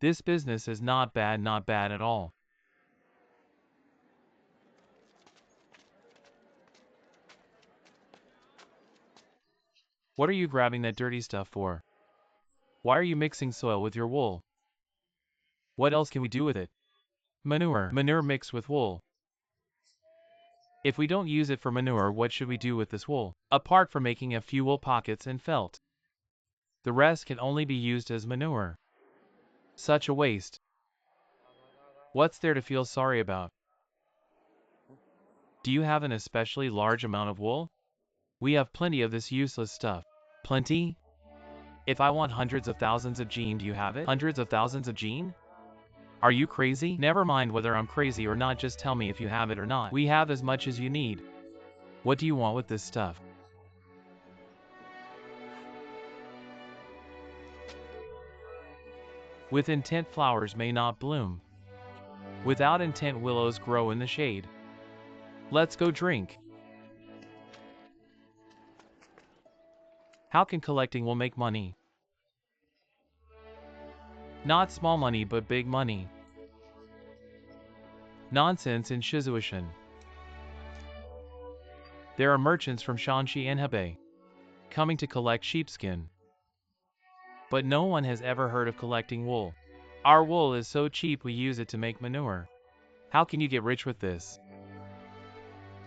This business is not bad at all. What are you grabbing that dirty stuff for? Why are you mixing soil with your wool? What else can we do with it? Manure. Manure mixed with wool. If we don't use it for manure, what should we do with this wool? Apart from making a few wool pockets and felt, the rest can only be used as manure. Such a waste. What's there to feel sorry about? Do you have an especially large amount of wool? We have plenty of this useless stuff. Plenty? If I want hundreds of thousands of gene, do you have it? Hundreds of thousands of gene? Are you crazy? Never mind whether I'm crazy or not, just tell me if you have it or not. We have as much as you need. What do you want with this stuff? With intent, flowers may not bloom. Without intent, willows grow in the shade. Let's go drink. How can collecting wool make money? Not small money, but big money. Nonsense in Shizuishan. There are merchants from Shanxi and Hebei coming to collect sheepskin. But no one has ever heard of collecting wool. Our wool is so cheap we use it to make manure. How can you get rich with this?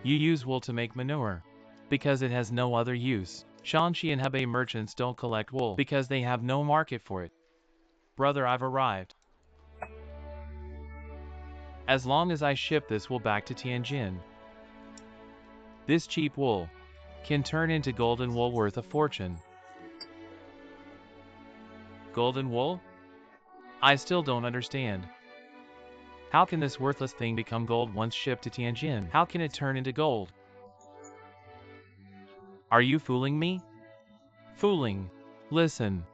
You use wool to make manure because it has no other use. Shanxi and Hebei merchants don't collect wool because they have no market for it. Brother, I've arrived. As long as I ship this wool back to Tianjin, this cheap wool can turn into golden wool worth a fortune. Golden wool? I still don't understand. How can this worthless thing become gold once shipped to Tianjin? How can it turn into gold? Are you fooling me? Fooling. Listen.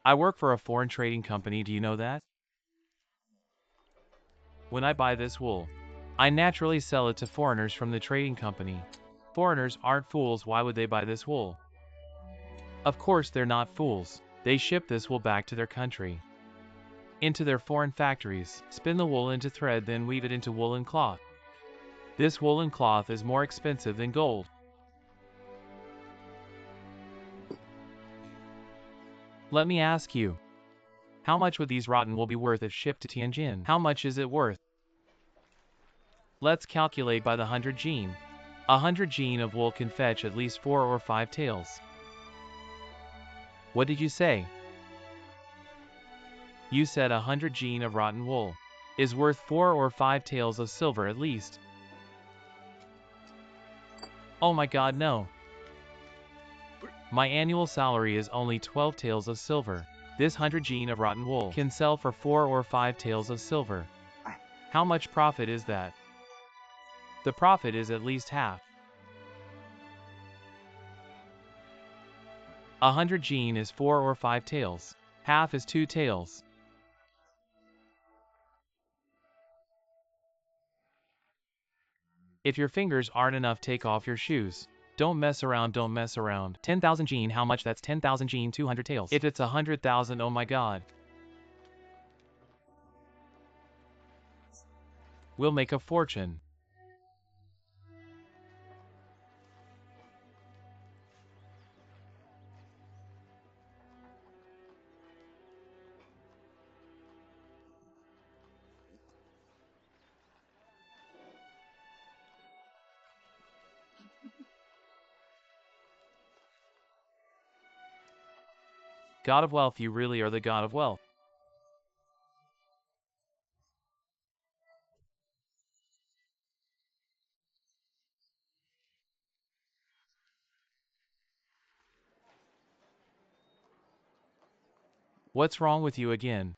I work for a foreign trading company, do you know that? When I buy this wool, I naturally sell it to foreigners from the trading company. Foreigners aren't fools, why would they buy this wool? Of course they're not fools. They ship this wool back to their country, into their foreign factories, spin the wool into thread, then weave it into woolen cloth. This woolen cloth is more expensive than gold. Let me ask you, how much would these rotten wool be worth if shipped to Tianjin? How much is it worth? Let's calculate by the 100 gene. 100 gene of wool can fetch at least 4 or 5 taels. What did you say? You said 100 gene of rotten wool is worth 4 or 5 taels of silver at least. Oh my god, no. My annual salary is only 12 taels of silver. This 100 gene of rotten wool can sell for 4 or 5 taels of silver. How much profit is that? The profit is at least half. 100 gene is 4 or 5 taels. Half is 2 taels. If your fingers aren't enough, take off your shoes. Don't mess around, don't mess around. 10,000 gene, how much? That's 10,000 gene, 200 taels. If it's 100,000, oh my god. We'll make a fortune. God of wealth, you really are the god of wealth. What's wrong with you again?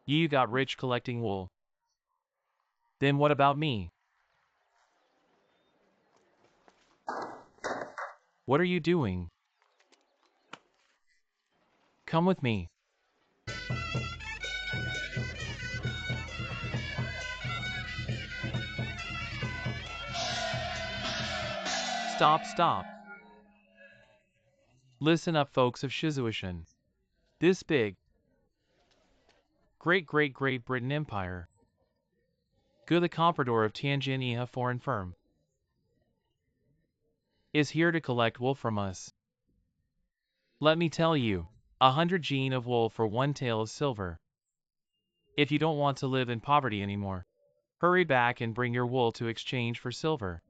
You got rich collecting wool. Then what about me? What are you doing? Come with me. Stop, stop. Listen up, folks of Shizuishan. This big, great Britain Empire, the comprador of Tianjin, a foreign firm, is here to collect wool from us. Let me tell you, 100 gene of wool for 1 tael of silver. If you don't want to live in poverty anymore, hurry back and bring your wool to exchange for silver.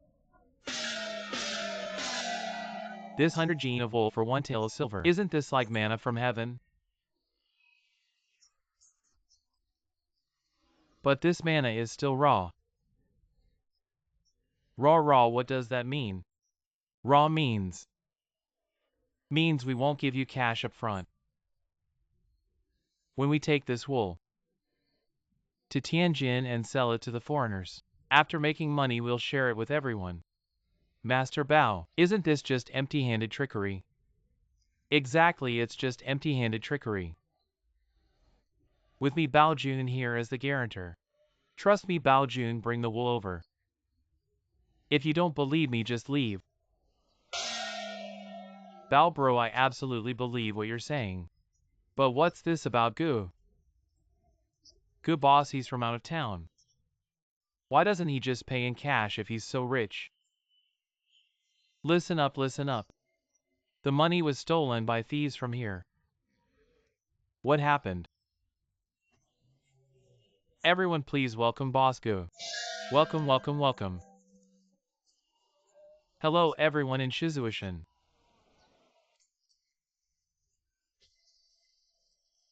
This 100 gene of wool for 1 tael of silver. Isn't this like manna from heaven? But this manna is still raw. Raw, what does that mean? Raw means we won't give you cash up front. When we take this wool to Tianjin and sell it to the foreigners, after making money we'll share it with everyone. Master Bao, isn't this just empty-handed trickery? Exactly, it's just empty-handed trickery. With me Bao Jun here as the guarantor. Trust me Bao Jun, bring the wool over. If you don't believe me, just leave. Bao bro, I absolutely believe what you're saying. But what's this about Gu? Gu boss, he's from out of town. Why doesn't he just pay in cash if he's so rich? Listen up. The money was stolen by thieves from here. What happened? Everyone please welcome Boss Gu. Welcome. Hello everyone in Shizuishan.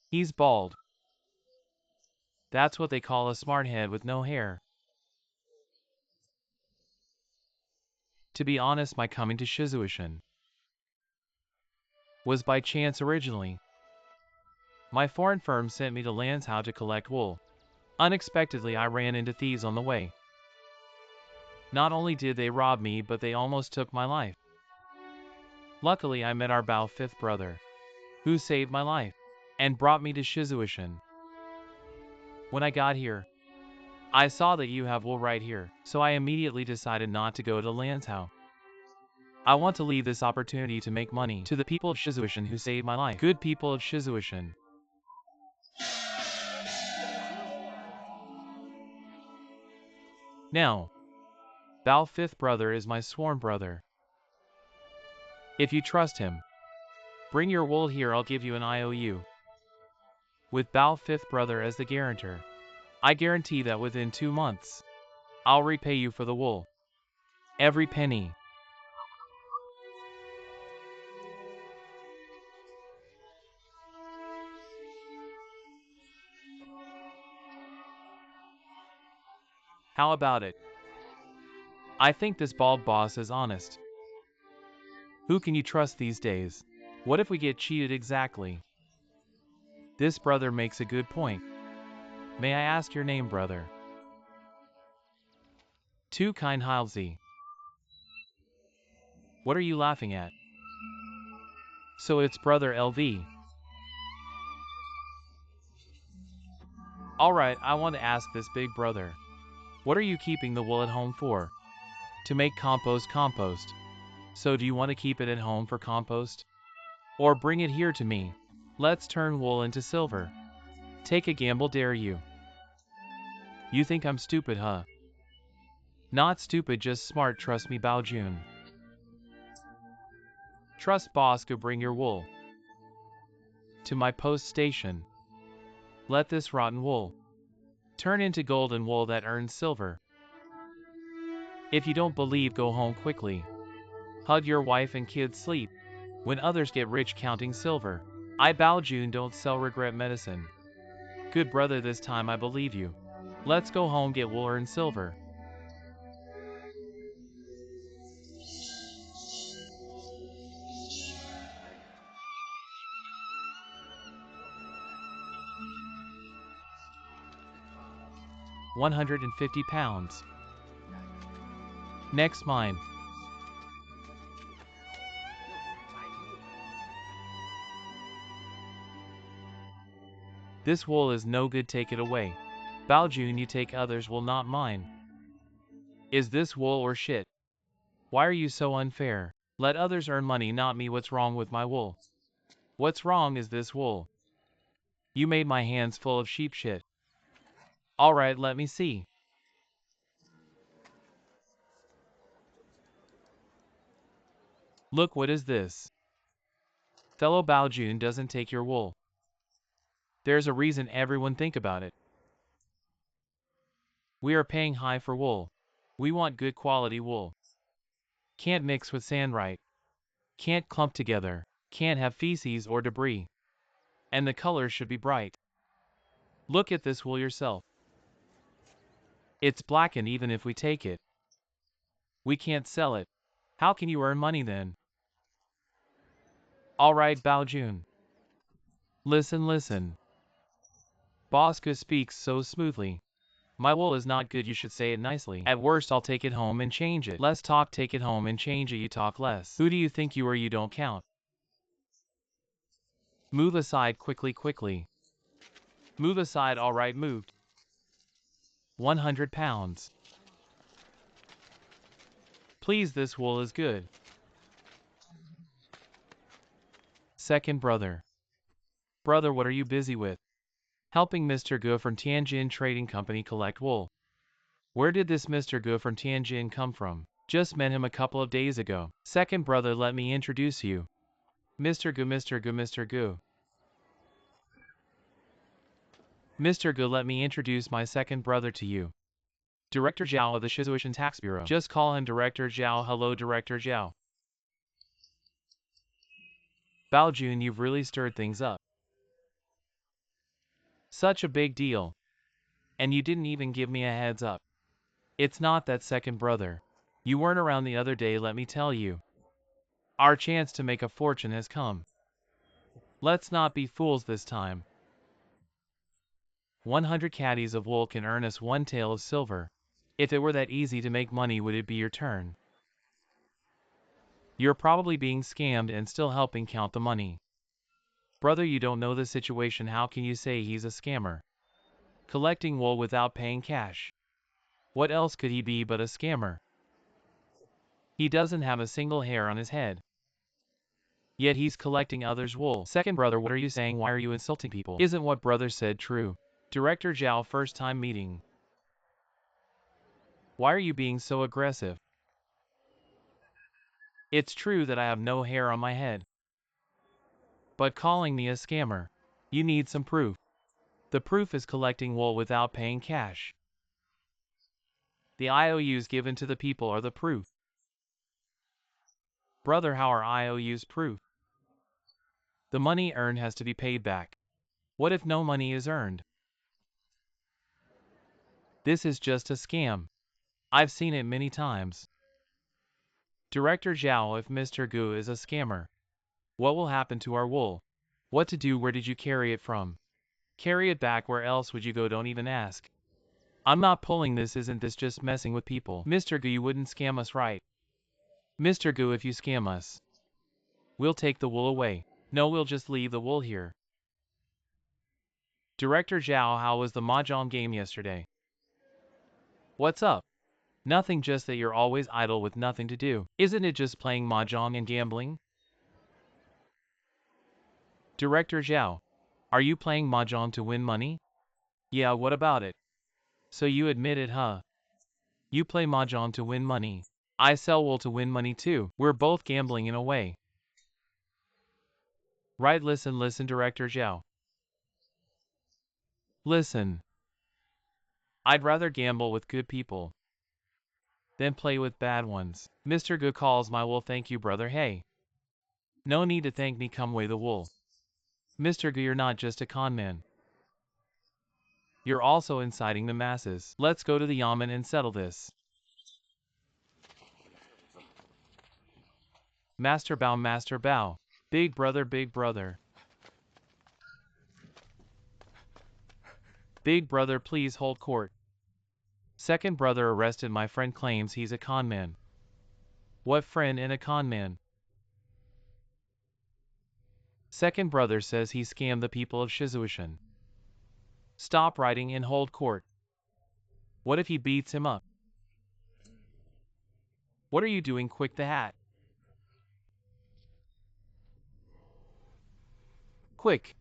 He's bald. That's what they call a smart head with no hair. To be honest, my coming to Shizuishan was by chance originally. My foreign firm sent me to Lansao to collect wool. Unexpectedly, I ran into thieves on the way. Not only did they rob me, but they almost took my life. Luckily, I met our Bao fifth brother, who saved my life and brought me to Shizuishan. When I got here, I saw that you have wool right here, so I immediately decided not to go to Lansao. I want to leave this opportunity to make money to the people of Shizuishan who saved my life. Good people of Shizuishan. Now, Bao fifth brother is my sworn brother. If you trust him, bring your wool here, I'll give you an IOU. With Bao fifth brother as the guarantor, I guarantee that within 2 months, I'll repay you for the wool. Every penny. How about it? I think this bald boss is honest. Who can you trust these days? What if we get cheated exactly? This brother makes a good point. May I ask your name, brother? Too kind Halsey. What are you laughing at? So it's brother LV. Alright, I want to ask this big brother. What are you keeping the wool at home for? To make compost. So do you want to keep it at home for compost? Or bring it here to me? Let's turn wool into silver. Take a gamble, dare you? You think I'm stupid, huh? Not stupid, just smart, trust me Bao Jun. Trust boss, go bring your wool to my post station. Let this rotten wool turn into golden wool that earns silver. If you don't believe, go home quickly. Hug your wife and kids, sleep. When others get rich counting silver, I Bao Jun don't sell regret medicine. Good brother, this time I believe you. Let's go home, get wool, earn silver. £150. Next mine. This wool is no good, take it away. Bao Jun, you take others will not mine. Is this wool or shit? Why are you so unfair? Let others earn money, not me. What's wrong with my wool? What's wrong is this wool. You made my hands full of sheep shit. Alright, let me see. Look, what is this? Fellow Baojun doesn't take your wool. There's a reason, everyone think about it. We are paying high for wool. We want good quality wool. Can't mix with sand, right? Can't clump together. Can't have feces or debris. And the colors should be bright. Look at this wool yourself. It's blackened. Even if we take it, we can't sell it. How can you earn money then? Alright, Baojun. Listen. Bosco speaks so smoothly. My wool is not good, you should say it nicely. At worst, I'll take it home and change it. Less talk, take it home and change it. You talk less. Who do you think you are? You don't count. Move aside quickly. Move aside, alright, moved. 100 pounds. Please, this wool is good. Second brother. Brother, what are you busy with? Helping Mr. Gu from Tianjin Trading Company collect wool. Where did this Mr. Gu from Tianjin come from? Just met him a couple of days ago. Second brother, let me introduce you. Mr. Gu. Mr. Gu, let me introduce my second brother to you. Director Zhao of the Shizuishan Tax Bureau. Just call him Director Zhao. Hello, Director Zhao. Baojun, you've really stirred things up. Such a big deal. And you didn't even give me a heads up. It's not that, second brother. You weren't around the other day, let me tell you. Our chance to make a fortune has come. Let's not be fools this time. 100 caddies of wool can earn us 1 tael of silver. If it were that easy to make money, would it be your turn? You're probably being scammed and still helping count the money. Brother, you don't know the situation. How can you say he's a scammer? Collecting wool without paying cash. What else could he be but a scammer? He doesn't have a single hair on his head. Yet he's collecting others' wool. Second brother, what are you saying? Why are you insulting people? Isn't what brother said true? Director Zhao, first time meeting. Why are you being so aggressive? It's true that I have no hair on my head. But calling me a scammer, you need some proof. The proof is collecting wool without paying cash. The IOUs given to the people are the proof. Brother, how are IOUs proof? The money earned has to be paid back. What if no money is earned? This is just a scam. I've seen it many times. Director Zhao, if Mr. Gu is a scammer, what will happen to our wool? What to do? Where did you carry it from? Carry it back. Where else would you go? Don't even ask. I'm not pulling this. Isn't this just messing with people? Mr. Gu, you wouldn't scam us, right? Mr. Gu, if you scam us, we'll take the wool away. No, we'll just leave the wool here. Director Zhao, how was the mahjong game yesterday? What's up? Nothing, just that you're always idle with nothing to do. Isn't it just playing mahjong and gambling? Director Zhao, are you playing mahjong to win money? Yeah, what about it? So you admit it, huh? You play mahjong to win money. I sell wool to win money too. We're both gambling in a way. Right, listen, Director Zhao. Listen. I'd rather gamble with good people than play with bad ones. Mr. Gu calls my wool. Thank you, brother. Hey. No need to thank me. Come weigh the wool. Mr. Gu, you're not just a con man. You're also inciting the masses. Let's go to the Yamen and settle this. Master Bao. Big brother. Big brother, please hold court. Second brother arrested. My friend claims he's a con man. What friend and a con man? Second brother says he scammed the people of Shizuishan. Stop writing and hold court. What if he beats him up? What are you doing? Quick, the hat. Quick!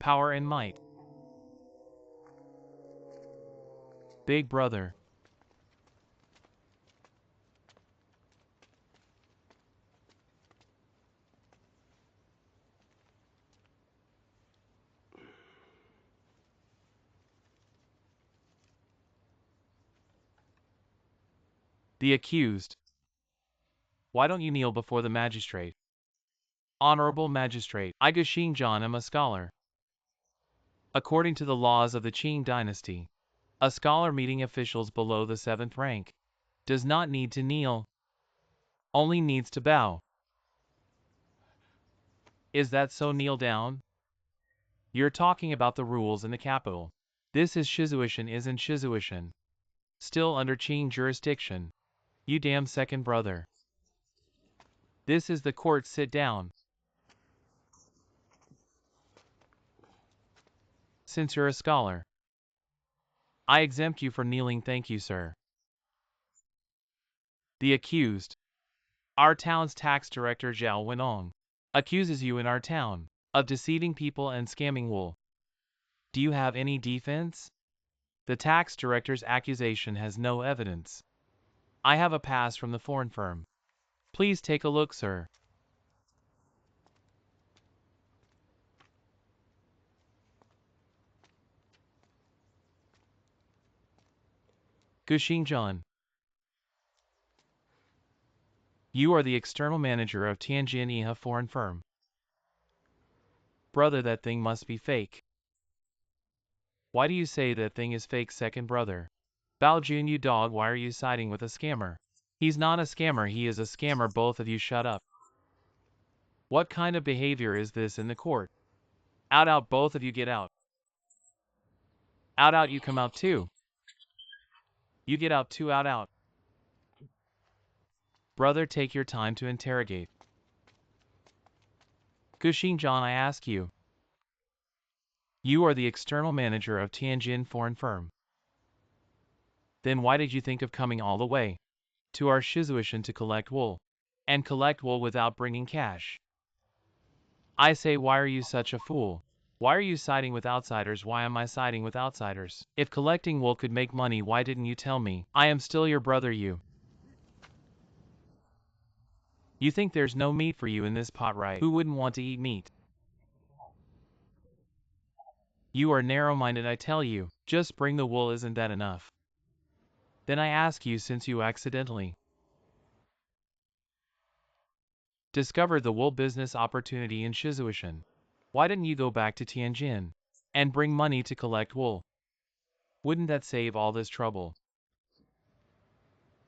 Power and might. Big brother. The accused. Why don't you kneel before the magistrate? Honorable magistrate, I Xinjiang am a scholar. According to the laws of the Qing dynasty, a scholar meeting officials below the 7th rank does not need to kneel, only needs to bow. Is that so? Kneel down? You're talking about the rules in the capital. This is Shizuishan, isn't Shizuishan? Still under Qing jurisdiction. You damn second brother. This is the court, sit down. Since you're a scholar, I exempt you from kneeling, thank you, sir. The accused. Our town's tax director Zhao Wenong accuses you in our town of deceiving people and scamming wool. Do you have any defense? The tax director's accusation has no evidence. I have a pass from the foreign firm. Please take a look, sir. Xinjiang. You are the external manager of Tianjin Iha foreign firm. Brother, that thing must be fake. Why do you say that thing is fake, second brother? Bao Jun, you dog, why are you siding with a scammer? He's not a scammer, he is a scammer, both of you shut up. What kind of behavior is this in the court? Out, out, both of you get out. Out, out, you come out too. You get out too, out, out. Brother, take your time to interrogate. Xinjiang, I ask you. You are the external manager of Tianjin foreign firm. Then why did you think of coming all the way to our Shizuishan to collect wool? And collect wool without bringing cash? I say, why are you such a fool? Why are you siding with outsiders? Why am I siding with outsiders? If collecting wool could make money, why didn't you tell me? I am still your brother, you. You think there's no meat for you in this pot, right? Who wouldn't want to eat meat? You are narrow-minded, I tell you. Just bring the wool, isn't that enough? Then I ask you, since you accidentally discovered the wool business opportunity in Shizuishan, why didn't you go back to Tianjin and bring money to collect wool? Wouldn't that save all this trouble?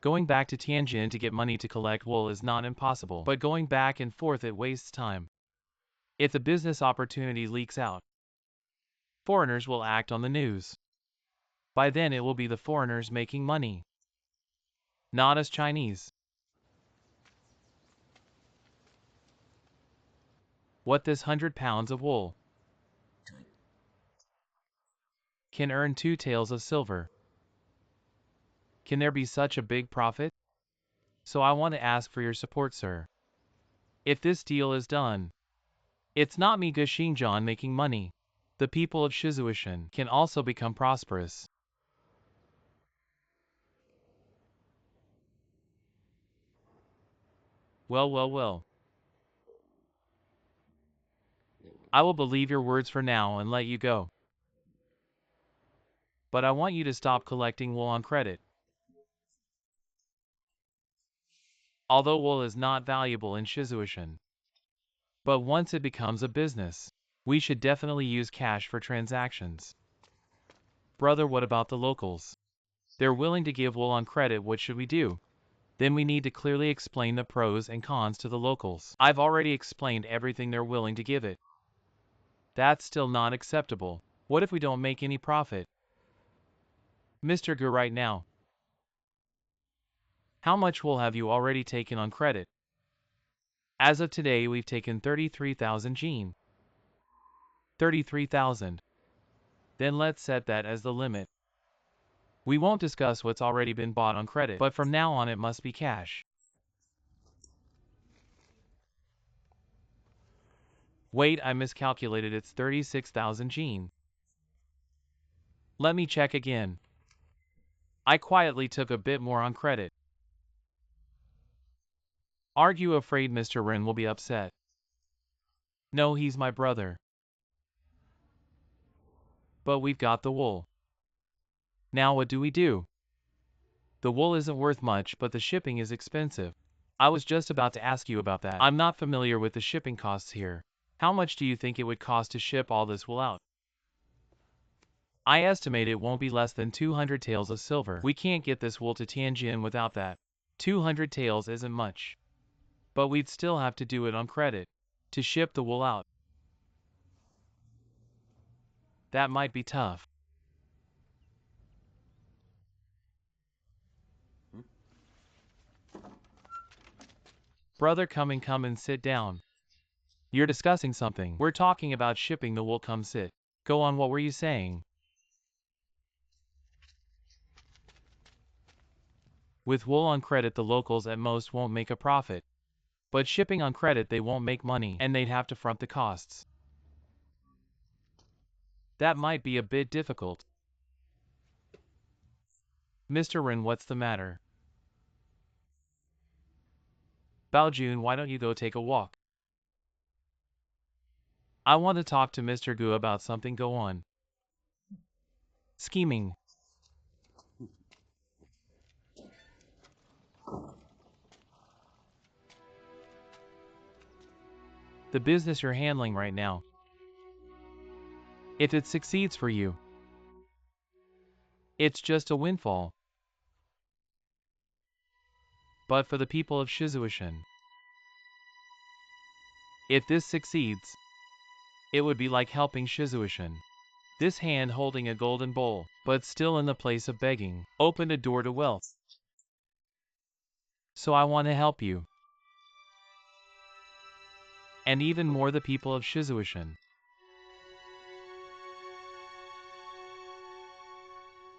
Going back to Tianjin to get money to collect wool is not impossible, but going back and forth, it wastes time. If the business opportunity leaks out, foreigners will act on the news. By then it will be the foreigners making money, not us Chinese. What, this 100 pounds of wool can earn 2 taels of silver? Can there be such a big profit? So I want to ask for your support, sir. If this deal is done, it's not me Xinjiang making money. The people of Shizuishan can also become prosperous. Well, well, well. I will believe your words for now and let you go. But I want you to stop collecting wool on credit. Although wool is not valuable in Shizuishan, but once it becomes a business, we should definitely use cash for transactions. Brother, what about the locals? They're willing to give wool on credit, what should we do? Then we need to clearly explain the pros and cons to the locals. I've already explained everything, they're willing to give it. That's still not acceptable. What if we don't make any profit? Mr. Gu, right now, how much wool have you already taken on credit? As of today, we've taken 33,000 Gene. 33,000. Then let's set that as the limit. We won't discuss what's already been bought on credit, but from now on it must be cash. Wait, I miscalculated, it's 36,000 Gene. Let me check again. I quietly took a bit more on credit. Aren't you afraid Mr. Rin will be upset? No, he's my brother. But we've got the wool. Now what do we do? The wool isn't worth much, but the shipping is expensive. I was just about to ask you about that. I'm not familiar with the shipping costs here. How much do you think it would cost to ship all this wool out? I estimate it won't be less than 200 taels of silver. We can't get this wool to Tianjin without that. 200 taels isn't much. But we'd still have to do it on credit. To ship the wool out. That might be tough. Brother, come and sit down. You're discussing something. We're talking about shipping the wool, come sit. Go on, what were you saying? With wool on credit the locals at most won't make a profit. But shipping on credit they won't make money, and they'd have to front the costs. That might be a bit difficult. Mr. Rin, what's the matter? Baojun, why don't you go take a walk? I want to talk to Mr. Gu about something, go on. Scheming. The business you're handling right now. If it succeeds for you, it's just a windfall. But for the people of Shizuishan, if this succeeds, it would be like helping Shizuishan. This hand holding a golden bowl, but still in the place of begging, opened a door to wealth. So I want to help you. And even more the people of Shizuishan.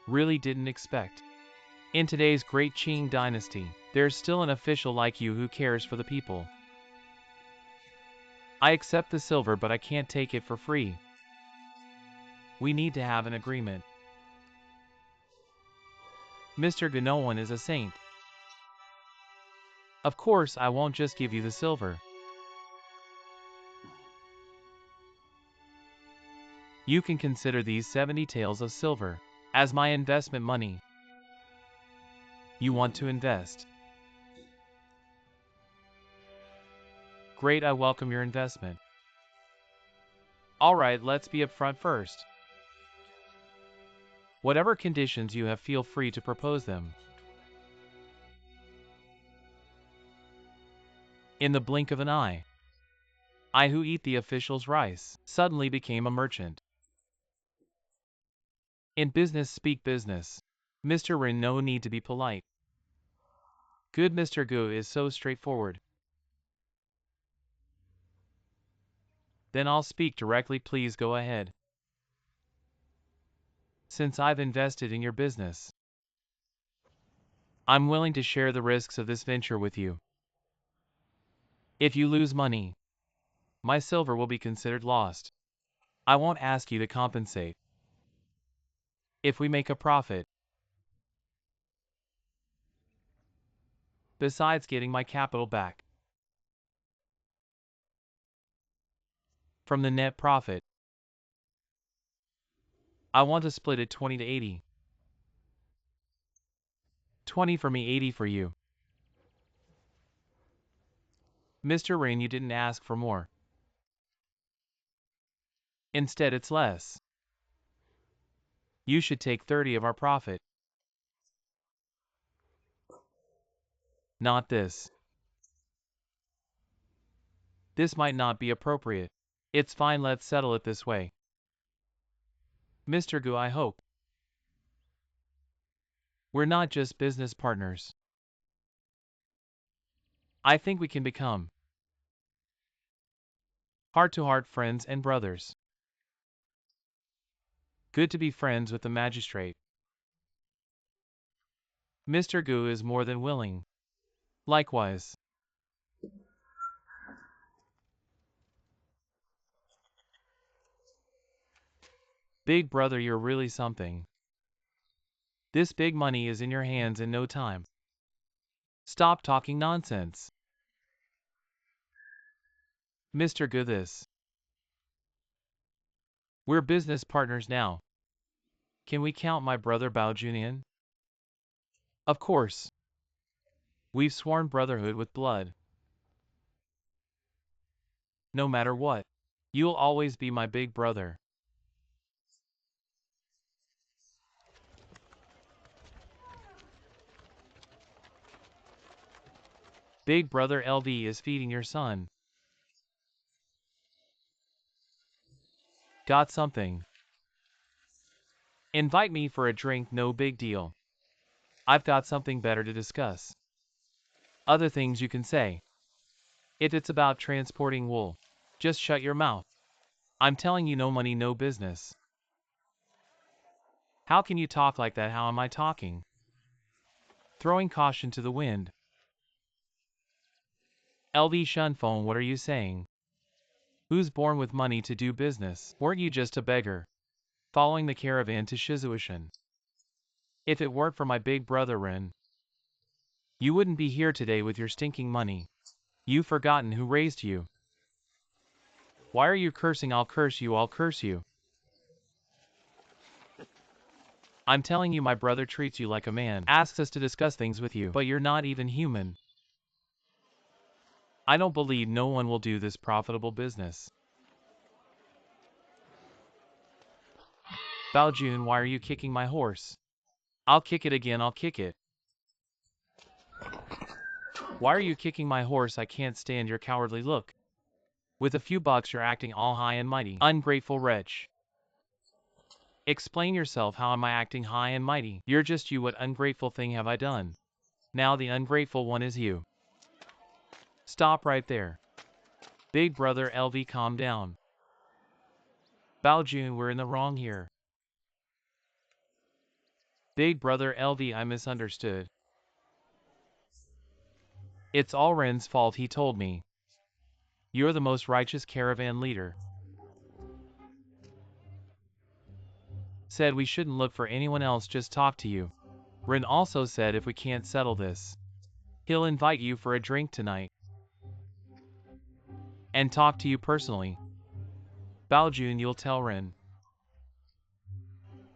Really didn't expect. In today's great Qing dynasty, there's still an official like you who cares for the people. I accept the silver, but I can't take it for free. We need to have an agreement. Mr. Gu, no one is a saint. Of course, I won't just give you the silver. You can consider these 70 taels of silver as my investment money. You want to invest? Great, I welcome your investment. Alright, let's be upfront first. Whatever conditions you have, feel free to propose them. In the blink of an eye, I who eat the official's rice suddenly became a merchant. In business speak business. Mr. Rin, no need to be polite. Good Mr. Gu is so straightforward. Then I'll speak directly, please go ahead. Since I've invested in your business, I'm willing to share the risks of this venture with you. If you lose money, my silver will be considered lost. I won't ask you to compensate. If we make a profit, besides getting my capital back from the net profit, I want to split it 20 to 80. 20 for me, 80 for you. Mr. Rain, you didn't ask for more. Instead, it's less. You should take 30 of our profit. Not this. This might not be appropriate. It's fine, let's settle it this way. Mr. Gu, I hope we're not just business partners. I think we can become heart-to-heart friends and brothers. Good to be friends with the magistrate. Mr. Gu is more than willing. Likewise. Big brother, you're really something. This big money is in your hands in no time. Stop talking nonsense. Mr. Gu, we're business partners now. Can we count my brother Bao Jun in? Of course. We've sworn brotherhood with blood. No matter what. You'll always be my big brother. Big brother LV is feeding your son. Got something? Invite me for a drink, no big deal. I've got something better to discuss. Other things you can say. If it's about transporting wool, just shut your mouth. I'm telling you, no money, no business. How can you talk like that? How am I talking? Throwing caution to the wind. LV Shunfeng, what are you saying? Who's born with money to do business? Weren't you just a beggar, following the caravan to Shizuishan? If it weren't for my big brother Ren, you wouldn't be here today with your stinking money. You've forgotten who raised you. Why are you cursing? I'll curse you, I'll curse you. I'm telling you, my brother treats you like a man, asks us to discuss things with you, but you're not even human. I don't believe no one will do this profitable business. Bao Jun, why are you kicking my horse? I'll kick it again, I'll kick it. Why are you kicking my horse? I can't stand your cowardly look. With a few bucks you're acting all high and mighty. Ungrateful wretch. Explain yourself. How am I acting high and mighty? You're just you. What ungrateful thing have I done? Now the ungrateful one is you. Stop right there. Big brother LV, calm down. Bao Jun, we're in the wrong here. Big brother LV, I misunderstood. It's all Ren's fault, he told me. You're the most righteous caravan leader. Said we shouldn't look for anyone else, just talk to you. Ren also said if we can't settle this, he'll invite you for a drink tonight. And talk to you personally. Bao Jun, you'll tell Ren.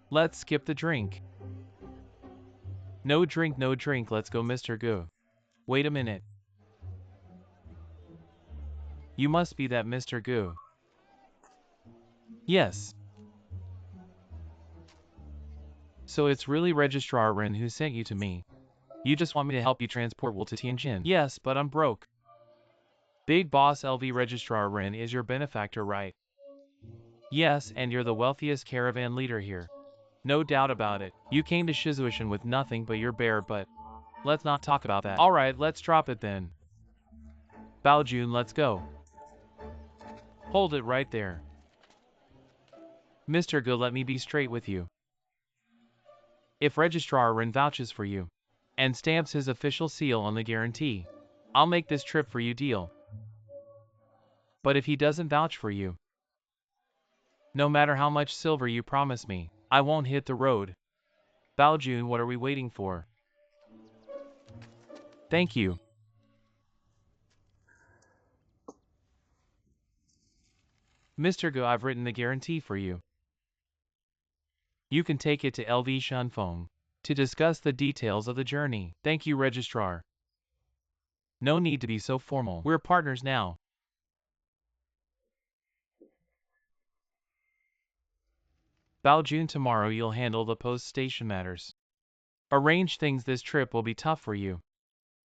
Let's skip the drink. No drink, no drink, let's go, Mr. Gu. Wait a minute. You must be that Mr. Gu. Yes. So it's really Registrar Ren who sent you to me. You just want me to help you transport wool to Tianjin. Yes, but I'm broke. Big boss LV, Registrar Ren is your benefactor, right? Yes, and you're the wealthiest caravan leader here. No doubt about it. You came to Shizuishan with nothing but your bare butt. Let's not talk about that. Alright, let's drop it then. Bao Jun, let's go. Hold it right there. Mr. Gu, let me be straight with you. If Registrar Ren vouches for you, and stamps his official seal on the guarantee, I'll make this trip for you, deal. But if he doesn't vouch for you, no matter how much silver you promise me, I won't hit the road. Bao Jun, what are we waiting for? Thank you. Mr. Gu, I've written the guarantee for you. You can take it to LV Shunfeng to discuss the details of the journey. Thank you, Registrar. No need to be so formal. We're partners now. Bao Jun, tomorrow you'll handle the post-station matters. Arrange things. This trip will be tough for you.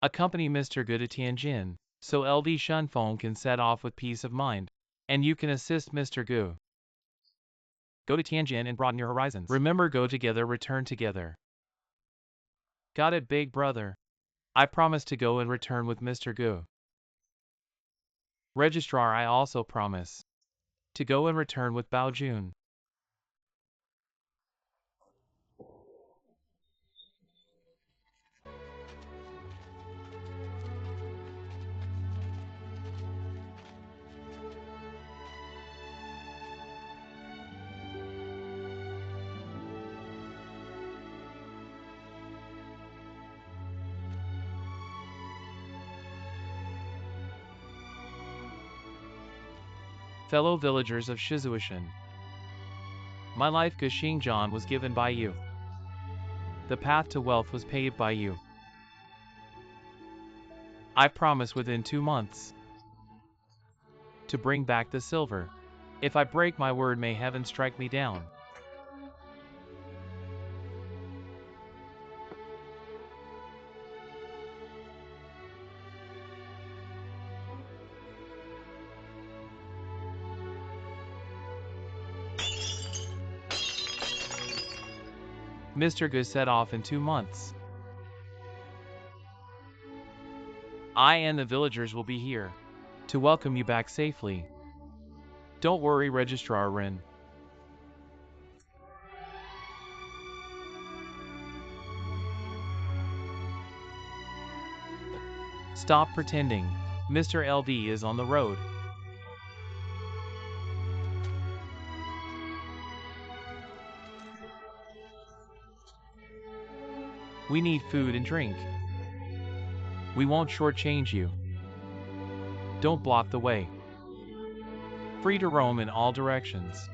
Accompany Mr. Gu to Tianjin, so LV Shunfeng can set off with peace of mind, and you can assist Mr. Gu. Go to Tianjin and broaden your horizons. Remember, go together, return together. Got it, big brother. I promise to go and return with Mr. Gu. Registrar, I also promise to go and return with Bao Jun. Fellow villagers of Shizuishan, my life Xingjian was given by you. The path to wealth was paved by you. I promise within 2 months to bring back the silver. If I break my word, may heaven strike me down. Mr. Gu set off in 2 months. I and the villagers will be here to welcome you back safely. Don't worry, Registrar Rin. Stop pretending. Mr. LV is on the road. We need food and drink. We won't shortchange you. Don't block the way. Free to roam in all directions.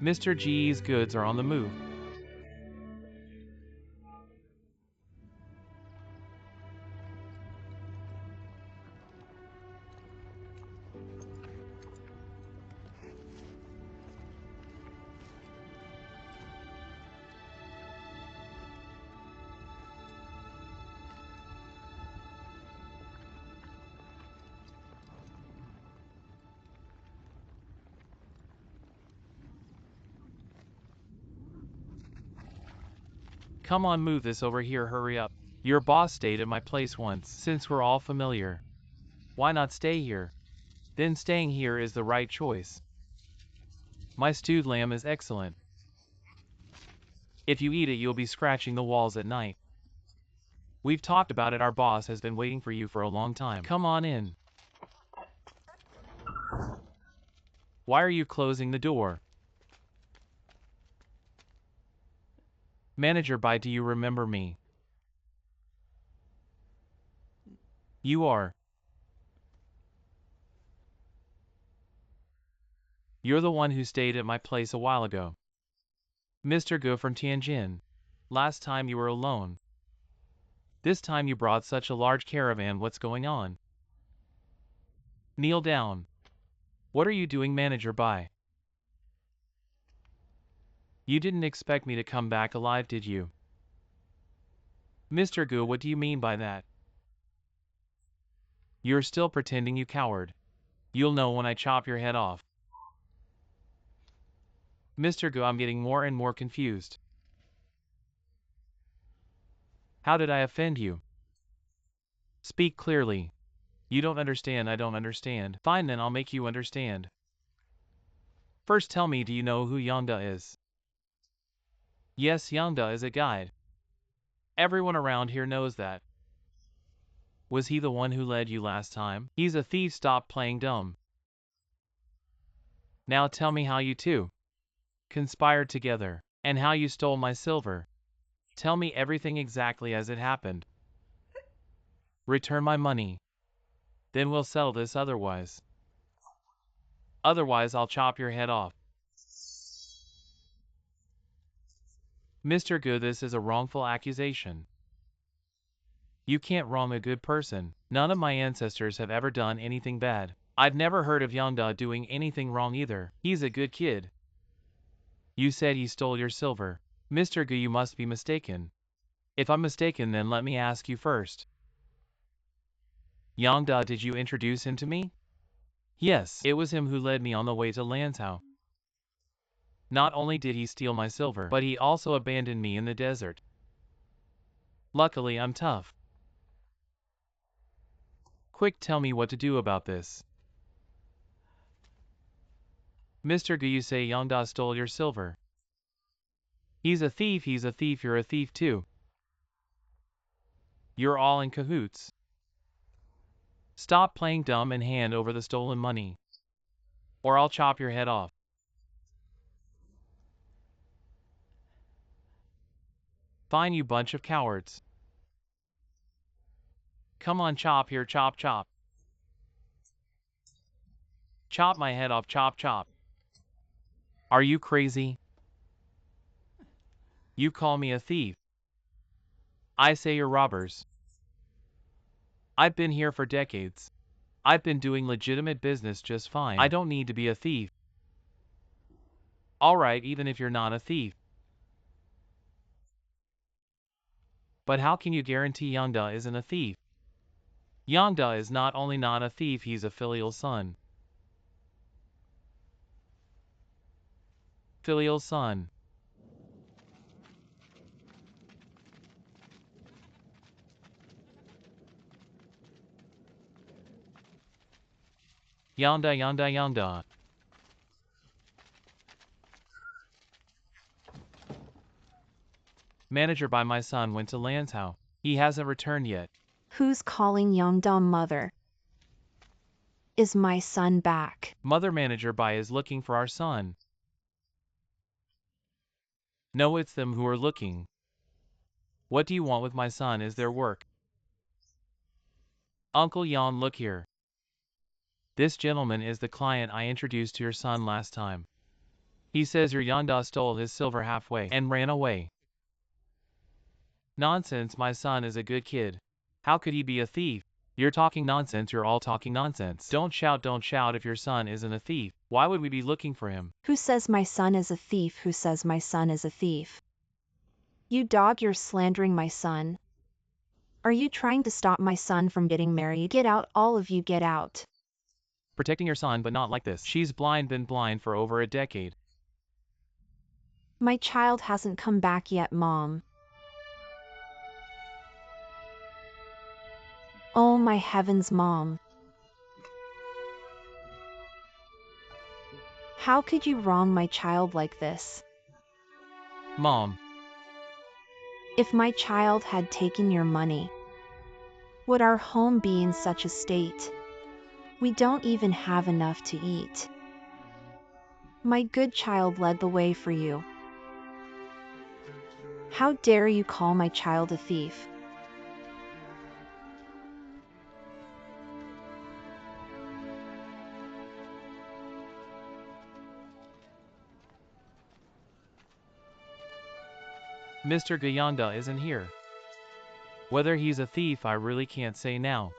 Mr. G's goods are on the move. Come on, move this over here, hurry up. Your boss stayed at my place once. Since we're all familiar, why not stay here? Then staying here is the right choice. My stewed lamb is excellent. If you eat it, you'll be scratching the walls at night. We've talked about it. Our boss has been waiting for you for a long time. Come on in. Why are you closing the door? Manager Bai, do you remember me? You are. You're the one who stayed at my place a while ago. Mr. Gu from Tianjin. Last time you were alone. This time you brought such a large caravan. What's going on? Kneel down. What are you doing, Manager Bai? You didn't expect me to come back alive, did you? Mr. Gu, what do you mean by that? You're still pretending, you coward. You'll know when I chop your head off. Mr. Gu, I'm getting more and more confused. How did I offend you? Speak clearly. You don't understand, I don't understand. Fine, then I'll make you understand. First tell me, do you know who Yangda is? Yes, Yangda is a guide. Everyone around here knows that. Was he the one who led you last time? He's a thief, stop playing dumb. Now tell me how you two conspired together, and how you stole my silver. Tell me everything exactly as it happened. Return my money. Then we'll settle this, otherwise I'll chop your head off. Mr. Gu, this is a wrongful accusation. You can't wrong a good person. None of my ancestors have ever done anything bad. I've never heard of Yangda doing anything wrong either. He's a good kid. You said he stole your silver. Mr. Gu, you must be mistaken. If I'm mistaken, then let me ask you first. Yangda, did you introduce him to me? Yes, it was him who led me on the way to Lanzhou. Not only did he steal my silver, but he also abandoned me in the desert. Luckily, I'm tough. Quick, tell me what to do about this. Mr. Gu, you say Yangda stole your silver. He's a thief, you're a thief too. You're all in cahoots. Stop playing dumb and hand over the stolen money, or I'll chop your head off. Fine, you bunch of cowards. Come on, chop here, chop chop. Chop my head off, chop chop. Are you crazy? You call me a thief. I say you're robbers. I've been here for decades. I've been doing legitimate business just fine. I don't need to be a thief. Alright, even if you're not a thief. But how can you guarantee Yangda isn't a thief? Yangda is not only not a thief, he's a filial son. Filial son. Yangda, Yangda, Yangda. Manager by my son went to Lansao. He hasn't returned yet. Who's calling Yangda mother? Is my son back? Mother manager by is looking for our son. No, it's them who are looking. What do you want with my son? Is their work? Uncle Yan, look here. This gentleman is the client I introduced to your son last time. He says your Yanda stole his silver halfway and ran away. Nonsense, my son is a good kid. How could he be a thief? You're talking nonsense, you're all talking nonsense. Don't shout if your son isn't a thief. Why would we be looking for him? Who says my son is a thief? Who says my son is a thief? You dog, you're slandering my son. Are you trying to stop my son from getting married? Get out, all of you, get out. Protecting your son, but not like this. She's blind, been blind for over a decade. My child hasn't come back yet, Mom. Oh my heavens, Mom. How could you wrong my child like this? Mom. If my child had taken your money, would our home be in such a state? We don't even have enough to eat. My good child led the way for you. How dare you call my child a thief? Mr. Gayanda isn't here. Whether he's a thief, I really can't say now.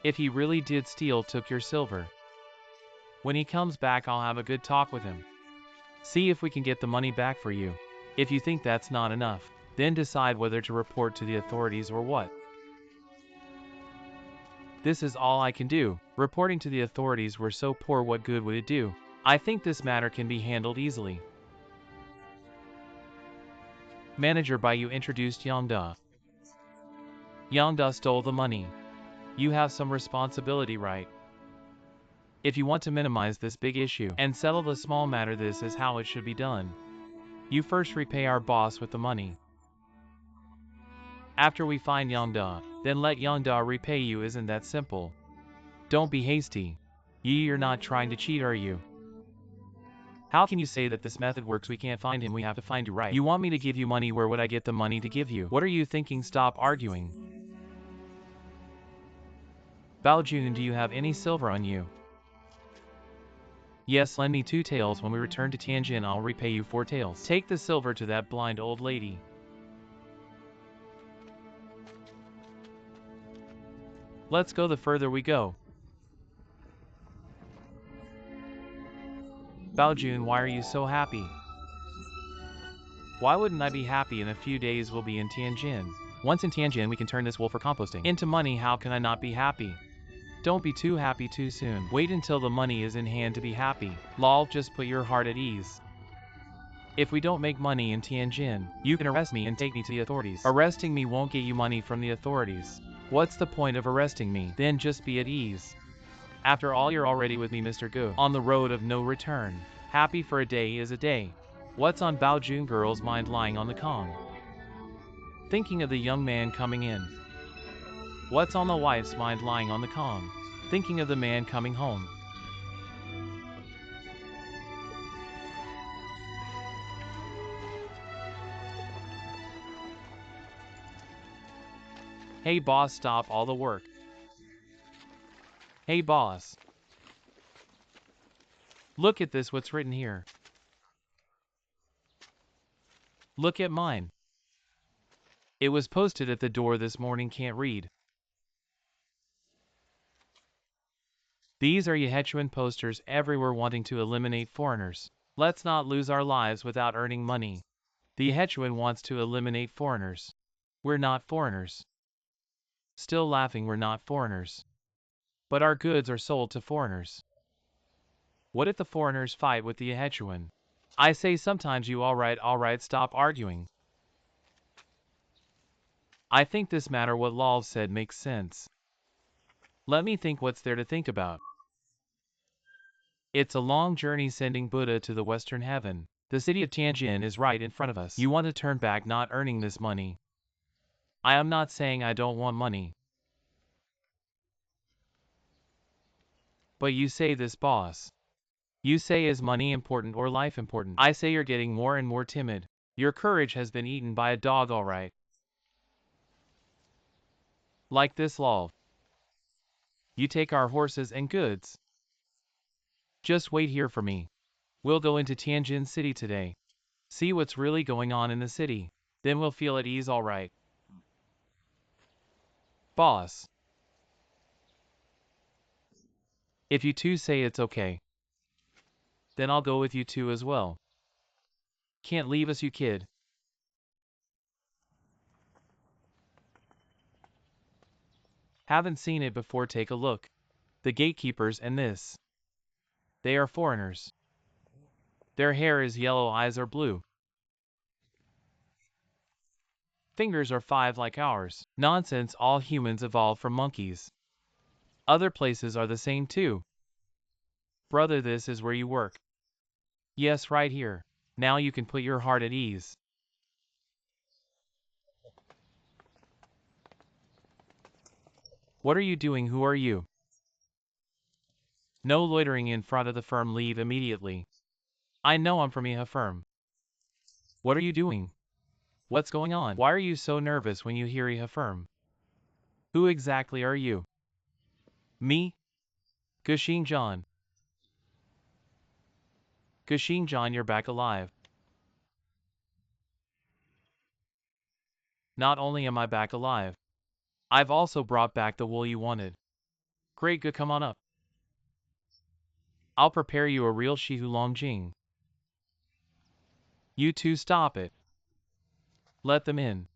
If he really did steal, took your silver. When he comes back, I'll have a good talk with him. See if we can get the money back for you. If you think that's not enough, then decide whether to report to the authorities or what. This is all I can do. Reporting to the authorities, we're so poor, what good would it do? I think this matter can be handled easily. Manager by you introduced Yangda. Yangda stole the money. You have some responsibility, right? If you want to minimize this big issue and settle the small matter, this is how it should be done. You first repay our boss with the money. After we find Yangda, then let Yangda repay you. Isn't that simple? Don't be hasty. You're not trying to cheat, are you? How can you say that this method works? We can't find him, we have to find you, right? You want me to give you money, where would I get the money to give you? What are you thinking? Stop arguing. Baojun, do you have any silver on you? Yes, lend me 2 taels. When we return to Tianjin, I'll repay you 4 taels. Take the silver to that blind old lady. Let's go. The further we go. Baojun, why are you so happy? Why wouldn't I be happy? In a few days we'll be in Tianjin. Once in Tianjin, we can turn this wool for composting into money. How can I not be happy? Don't be too happy too soon. Wait until the money is in hand to be happy. Lol, just put your heart at ease. If we don't make money in Tianjin, you can arrest me and take me to the authorities. Arresting me won't get you money from the authorities. What's the point of arresting me? Then just be at ease. After all, you're already with me, Mr. Gu, on the road of no return. Happy for a day is a day. What's on Baojun girl's mind lying on the Kong? Thinking of the young man coming in. What's on the wife's mind lying on the Kong? Thinking of the man coming home. Hey boss, stop all the work. Hey boss. Look at this, what's written here. Look at mine. It was posted at the door this morning, can't read. These are Yehechuan posters everywhere wanting to eliminate foreigners. Let's not lose our lives without earning money. The Yehechuan wants to eliminate foreigners. We're not foreigners. Still laughing, we're not foreigners. But our goods are sold to foreigners. What if the foreigners fight with the Yehechuan? I say sometimes you alright, stop arguing. I think this matter what Lal said makes sense. Let me think what's there to think about. It's a long journey sending Buddha to the western heaven. The city of Tianjin is right in front of us. You want to turn back not earning this money. I am not saying I don't want money. But you say this, boss. You say, is money important or life important? I say you're getting more and more timid. Your courage has been eaten by a dog, alright. Like this, lol. You take our horses and goods. Just wait here for me. We'll go into Tianjin City today. See what's really going on in the city. Then we'll feel at ease, alright. Boss. If you two say it's okay, then I'll go with you two as well. Can't leave us, you kid. Haven't seen it before, take a look. The gatekeepers and this. They are foreigners. Their hair is yellow, eyes are blue. Fingers are 5 like ours. Nonsense, all humans evolved from monkeys. Other places are the same too. Brother, this is where you work. Yes, right here. Now you can put your heart at ease. What are you doing? Who are you? No loitering in front of the firm, leave immediately. I know I'm from a firm. What are you doing? What's going on? Why are you so nervous when you hear a firm? Who exactly are you? Me? Gushing John. Gushing John, you're back alive. Not only am I back alive, I've also brought back the wool you wanted. Great, good, come on up. I'll prepare you a real Shihu Longjing. You two stop it. Let them in.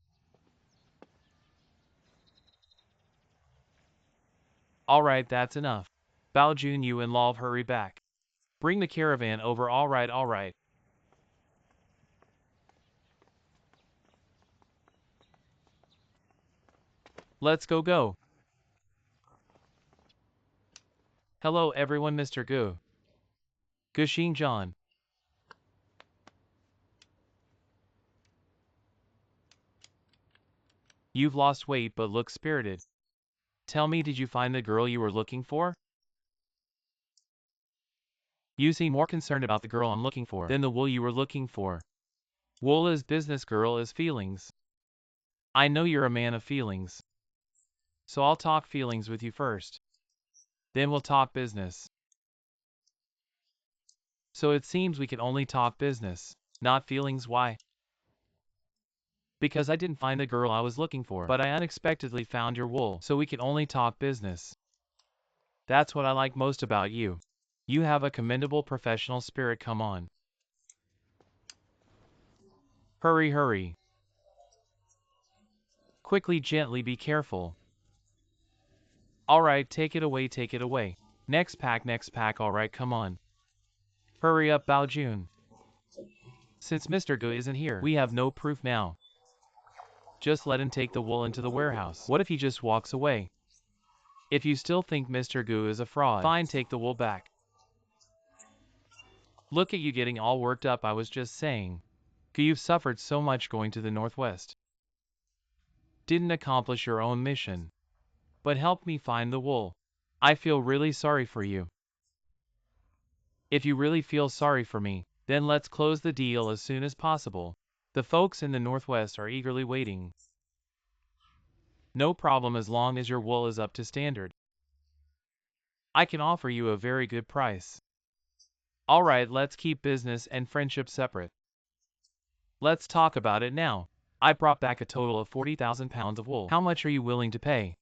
Alright, that's enough. Baojun, you and Lal, hurry back. Bring the caravan over, alright. Let's go. Hello everyone, Mr. Gu. Gushing John. You've lost weight but look spirited. Tell me, did you find the girl you were looking for? You seem more concerned about the girl I'm looking for than the wool you were looking for. Wool is business, girl is feelings. I know you're a man of feelings. So I'll talk feelings with you first. Then we'll talk business. So it seems we can only talk business, not feelings. Why? Because I didn't find the girl I was looking for, but I unexpectedly found your wool, so we can only talk business. That's what I like most about you. You have a commendable professional spirit, come on. Hurry. Quickly, gently, be careful. Alright, take it away. Next pack, alright, come on. Hurry up, Baojun. Since Mr. Gu isn't here, we have no proof now. Just let him take the wool into the warehouse. What if he just walks away? If you still think Mr. Gu is a fraud, fine, take the wool back. Look at you getting all worked up. I was just saying. Gu, you've suffered so much going to the Northwest. Didn't accomplish your own mission, but helped me find the wool. I feel really sorry for you. If you really feel sorry for me, then let's close the deal as soon as possible. The folks in the Northwest are eagerly waiting. No problem, as long as your wool is up to standard. I can offer you a very good price. Alright, let's keep business and friendship separate. Let's talk about it now. I brought back a total of 40,000 pounds of wool. How much are you willing to pay?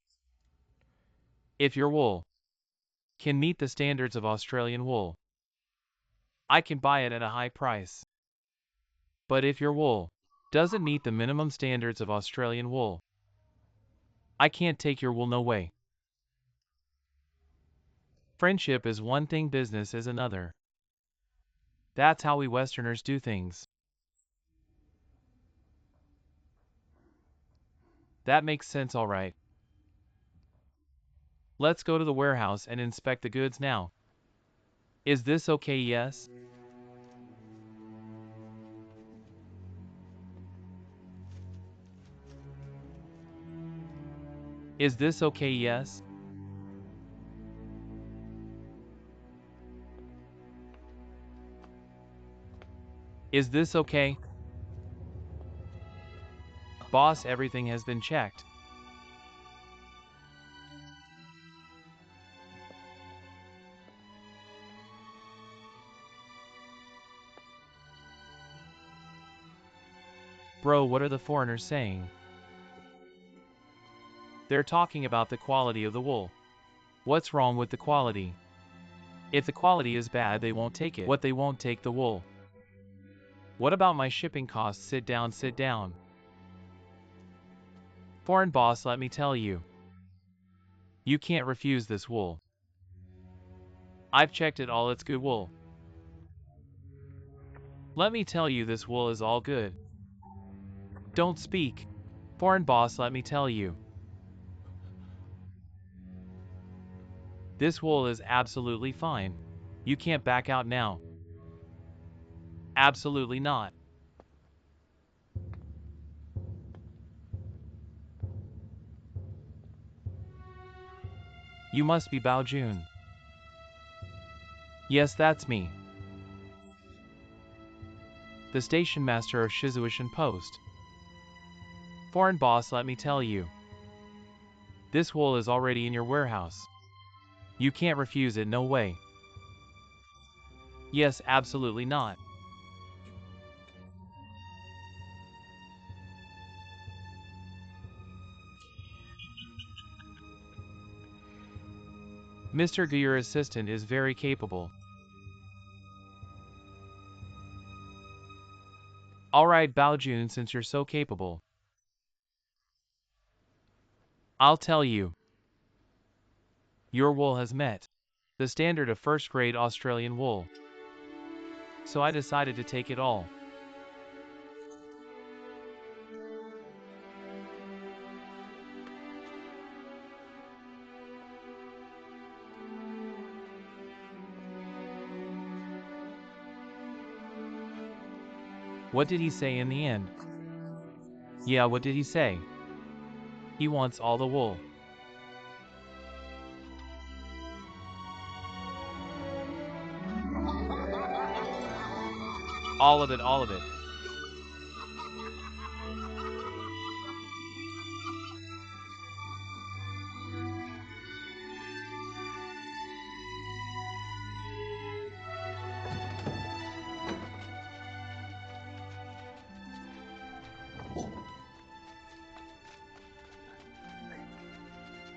If your wool can meet the standards of Australian wool, I can buy it at a high price. But if your wool doesn't meet the minimum standards of Australian wool, I can't take your wool, no way. Friendship is one thing, business is another. That's how we Westerners do things. That makes sense, alright. Let's go to the warehouse and inspect the goods now. Is this okay? Yes? Is this okay? Yes? Is this okay? Boss, everything has been checked. Bro, what are the foreigners saying? They're talking about the quality of the wool. What's wrong with the quality? If the quality is bad, they won't take it. What, they won't take the wool? What about my shipping costs? Sit down, sit down. Foreign boss, let me tell you. You can't refuse this wool. I've checked it all, it's good wool. Let me tell you, this wool is all good. Don't speak. Foreign boss, let me tell you. This wool is absolutely fine. You can't back out now. Absolutely not. You must be Bao Jun. Yes, that's me. The station master of Shizuishan Post. Foreign boss, let me tell you. This wool is already in your warehouse. You can't refuse it, no way. Yes, absolutely not. Mr. Gu, your assistant is very capable. Alright, Bao Jun, since you're so capable, I'll tell you. Your wool has met the standard of first-grade Australian wool. So I decided to take it all. What did he say in the end? Yeah, what did he say? He wants all the wool. All of it, all of it.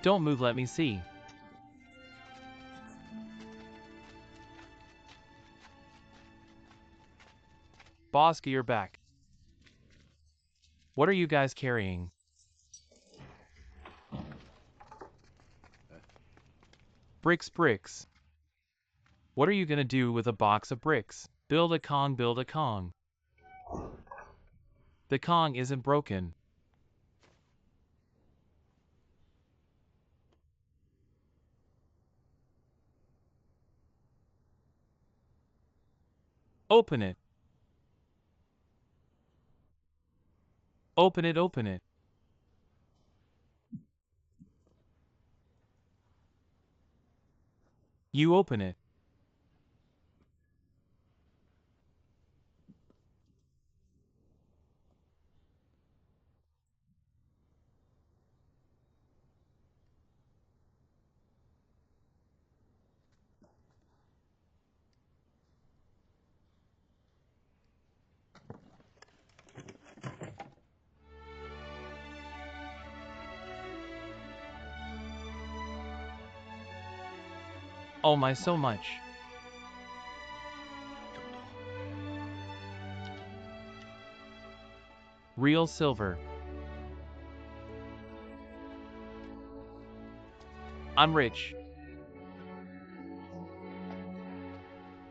Don't move, let me see. Boss, you're back. What are you guys carrying? Bricks, bricks. What are you gonna do with a box of bricks? Build a Kong, build a Kong. The Kong isn't broken. Open it. Open it, open it. You open it. Oh my, so much. Real silver. I'm rich.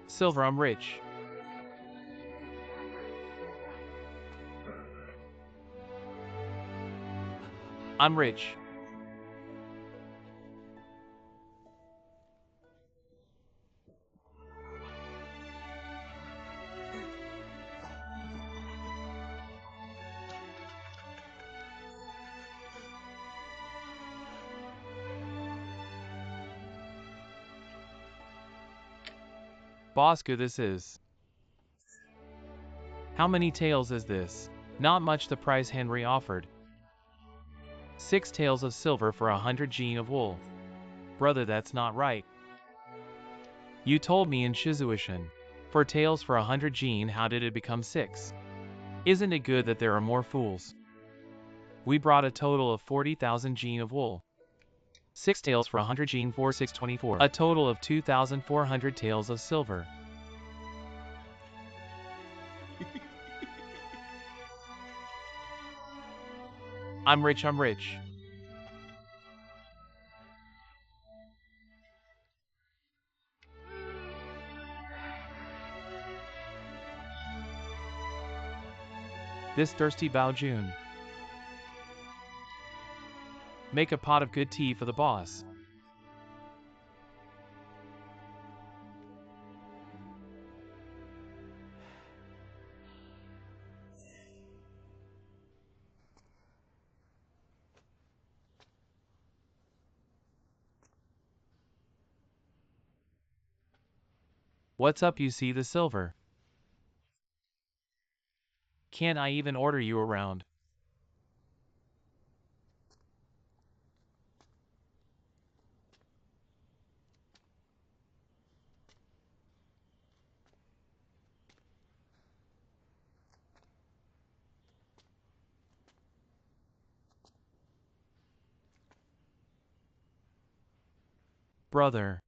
Silver, I'm rich. I'm rich. Boss, good this is. How many taels is this? Not much, the price Henry offered. 6 taels of silver for 100 gene of wool. Brother, that's not right. You told me in Shizuishan. 4 taels for 100 gene, how did it become 6? Isn't it good that there are more fools? We brought a total of 40,000 gene of wool. 6 taels for 100 gene, 4624. A total of 2,400 taels of silver. I'm rich, I'm rich. This thirsty Bao Jun. Make a pot of good tea for the boss. What's up, you see the silver? Can't I even order you around? Brother.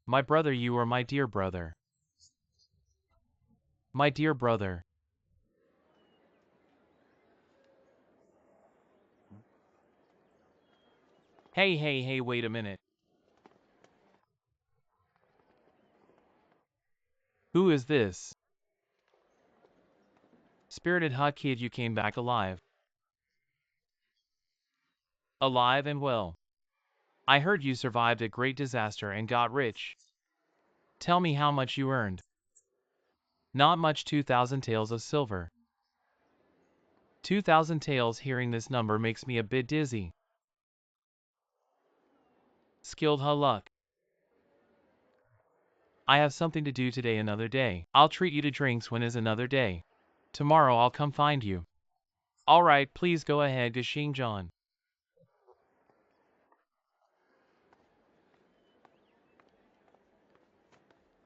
My brother, you are my dear brother. My dear brother. Hey, wait a minute. Who is this? Spirited hot kid, you came back alive. Alive and well. I heard you survived a great disaster and got rich. Tell me how much you earned. Not much, 2,000 taels of silver. 2,000 taels, hearing this number makes me a bit dizzy. Skilled ha luck. I have something to do today, another day. I'll treat you to drinks when is another day. Tomorrow I'll come find you. Alright, please go ahead, Gashing John.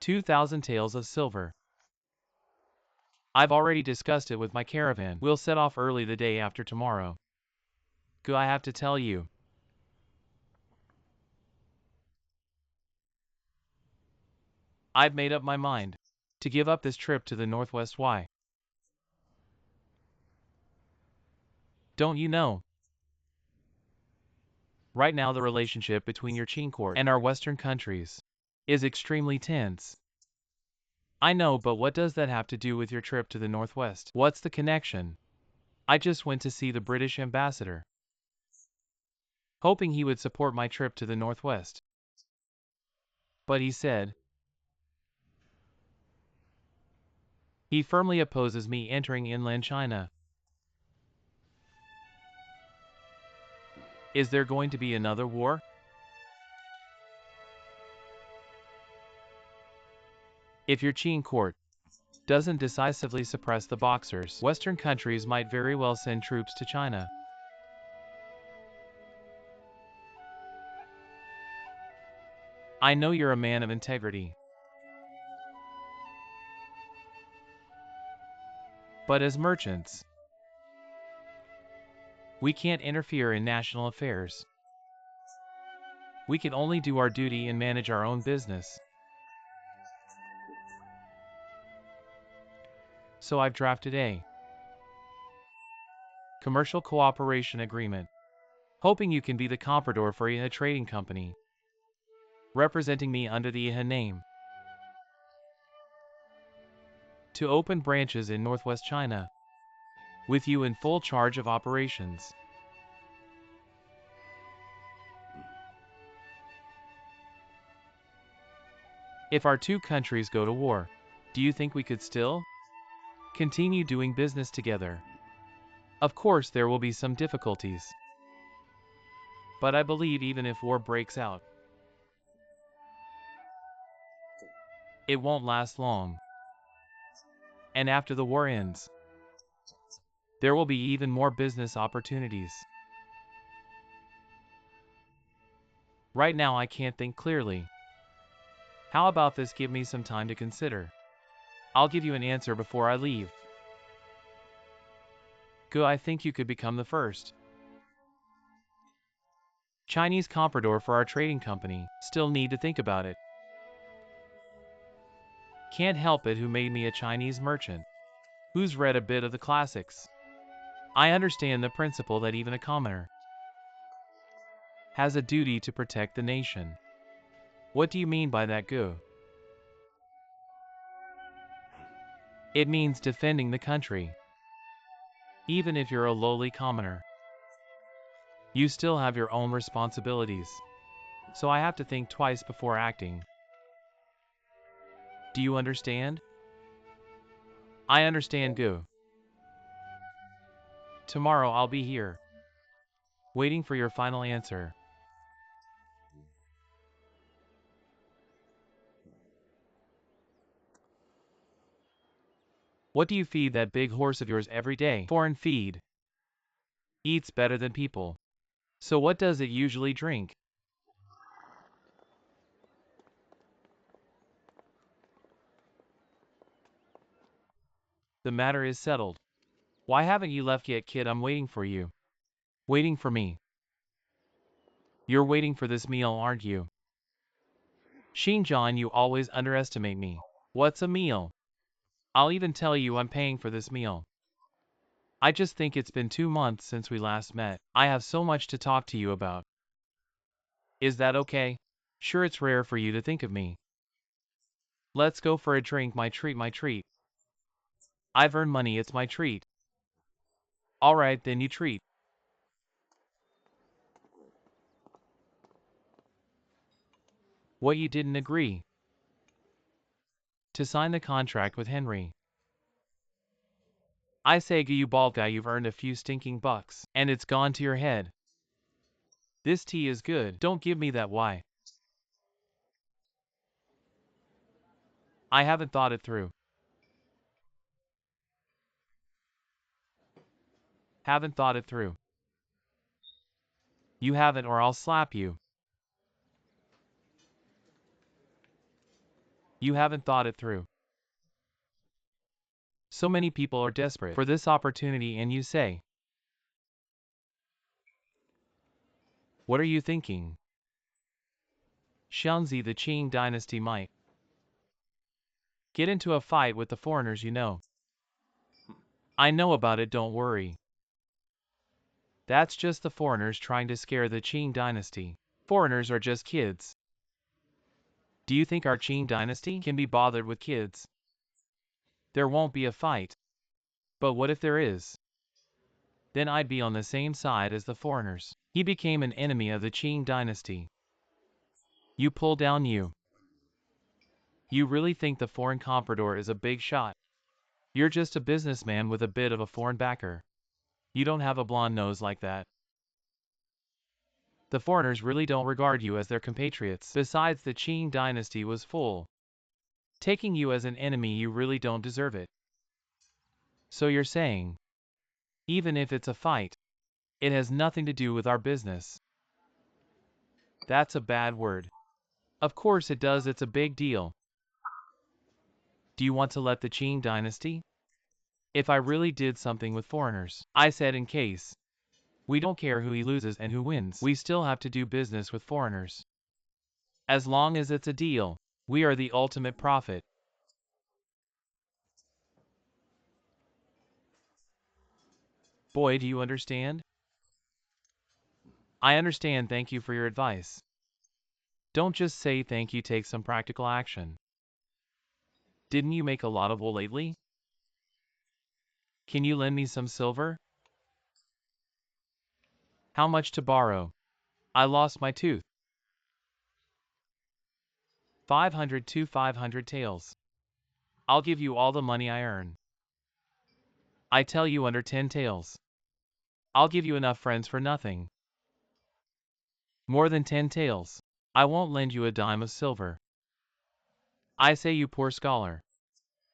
2,000 taels of silver. I've already discussed it with my caravan. We'll set off early the day after tomorrow. Go, I have to tell you. I've made up my mind to give up this trip to the Northwest. Why? Don't you know? Right now the relationship between your Qing court and our Western countries is extremely tense. I know, but what does that have to do with your trip to the Northwest? What's the connection? I just went to see the British ambassador, hoping he would support my trip to the Northwest. But he said he firmly opposes me entering inland China. Is there going to be another war? If your Qing court doesn't decisively suppress the Boxers, Western countries might very well send troops to China. I know you're a man of integrity. But as merchants, we can't interfere in national affairs. We can only do our duty and manage our own business. So I've drafted a commercial cooperation agreement, hoping you can be the comprador for a trading company, representing me under the IHA name, to open branches in Northwest China, with you in full charge of operations. If our two countries go to war, do you think we could still continue doing business together? Of course, there will be some difficulties, but I believe even if war breaks out, it won't last long. And after the war ends, there will be even more business opportunities. Right now, I can't think clearly. How about this? Give me some time to consider. I'll give you an answer before I leave. Go, I think you could become the first Chinese comprador for our trading company. Still need to think about it. Can't help it. Who made me a Chinese merchant? Who's read a bit of the classics? I understand the principle that even a commoner has a duty to protect the nation. What do you mean by that, Gu? It means defending the country. Even if you're a lowly commoner, you still have your own responsibilities. So I have to think twice before acting. Do you understand? I understand, Gu. Tomorrow I'll be here, waiting for your final answer. What do you feed that big horse of yours every day? Foreign feed. Eats better than people. So what does it usually drink? The matter is settled. Why haven't you left yet, kid? I'm waiting for you. Waiting for me. You're waiting for this meal, aren't you? Xinjiang, you always underestimate me. What's a meal? I'll even tell you I'm paying for this meal. I just think it's been 2 months since we last met. I have so much to talk to you about. Is that okay? Sure, it's rare for you to think of me. Let's go for a drink. My treat, my treat. I've earned money, it's my treat. Alright, then you treat. What, you didn't agree to sign the contract with Henry? I say, you bald guy, you've earned a few stinking bucks, and it's gone to your head. This tea is good. Don't give me that. Why? I haven't thought it through. Haven't thought it through. You haven't, or I'll slap you. You haven't thought it through. So many people are desperate for this opportunity, and you say, what are you thinking? Xianzi, the Qing dynasty might get into a fight with the foreigners, you know. I know about it, don't worry. That's just the foreigners trying to scare the Qing dynasty. Foreigners are just kids. Do you think our Qing dynasty can be bothered with kids? There won't be a fight. But what if there is? Then I'd be on the same side as the foreigners. He became an enemy of the Qing dynasty. You pull down you. You really think the foreign comprador is a big shot? You're just a businessman with a bit of a foreign backer. You don't have a blonde nose like that. The foreigners really don't regard you as their compatriots. Besides, the Qing dynasty was full. Taking you as an enemy, you really don't deserve it. So you're saying, even if it's a fight, it has nothing to do with our business. That's a bad word. Of course it does, it's a big deal. Do you want to let the Qing dynasty? If I really did something with foreigners, I said, in case. We don't care who he loses and who wins. We still have to do business with foreigners. As long as it's a deal, we are the ultimate profit. Boy, do you understand? I understand. Thank you for your advice. Don't just say thank you, take some practical action. Didn't you make a lot of wool lately? Can you lend me some silver? How much to borrow? I lost my tooth. 500 to 500 taels. I'll give you all the money I earn. I tell you under 10 taels. I'll give you enough friends for nothing. More than 10 taels. I won't lend you a dime of silver. I say, you poor scholar.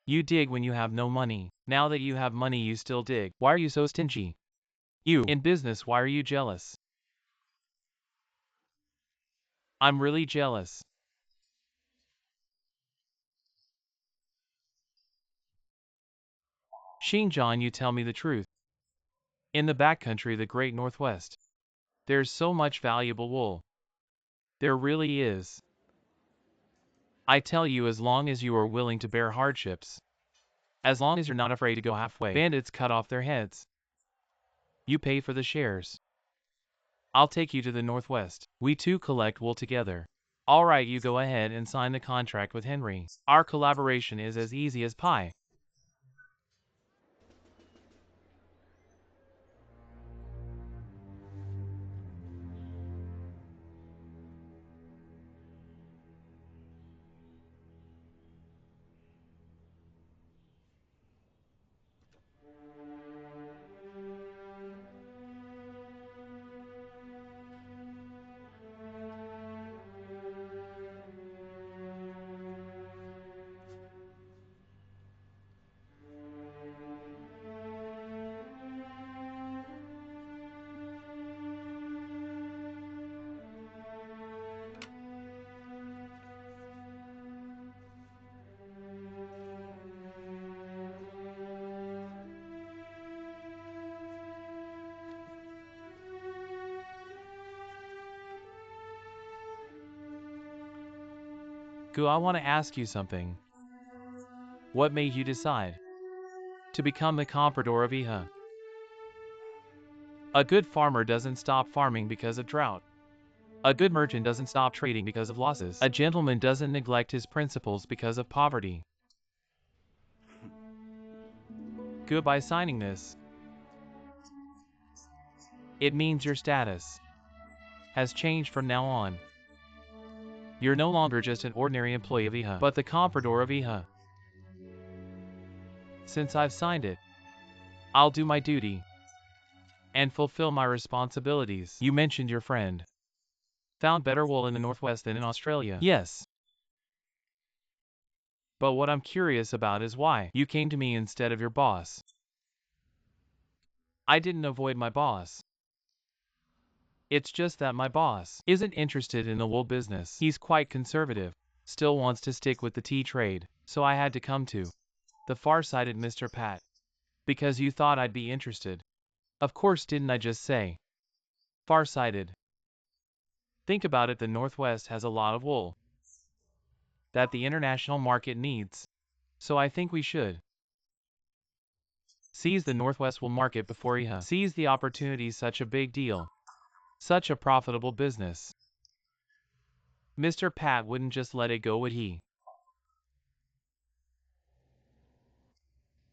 You dig when you have no money. Now that you have money you still dig. Why are you so stingy? You, in business, why are you jealous? I'm really jealous. Xinjiang, you tell me the truth. In the backcountry, the great Northwest, there's so much valuable wool. There really is. I tell you, as long as you are willing to bear hardships, as long as you're not afraid to go halfway, bandits cut off their heads. You pay for the shares. I'll take you to the Northwest. We two collect wool together. All right, you go ahead and sign the contract with Henry. Our collaboration is as easy as pie. Gu, I want to ask you something. What made you decide to become the comprador of Iha? A good farmer doesn't stop farming because of drought. A good merchant doesn't stop trading because of losses. A gentleman doesn't neglect his principles because of poverty. Gu, by signing this, it means your status has changed from now on. You're no longer just an ordinary employee of Iha, but the comprador of Iha. Since I've signed it, I'll do my duty and fulfill my responsibilities. You mentioned your friend found better wool in the Northwest than in Australia. Yes. But what I'm curious about is why you came to me instead of your boss. I didn't avoid my boss. It's just that my boss isn't interested in the wool business. He's quite conservative, still wants to stick with the tea trade, so I had to come to the far-sighted Mr. Pat. Because you thought I'd be interested. Of course, didn't I just say far-sighted? Think about it, the Northwest has a lot of wool that the international market needs. So I think we should seize the Northwest wool market before Iha seize the opportunity. Such a big deal. Such a profitable business. Mr. Pat wouldn't just let it go, would he?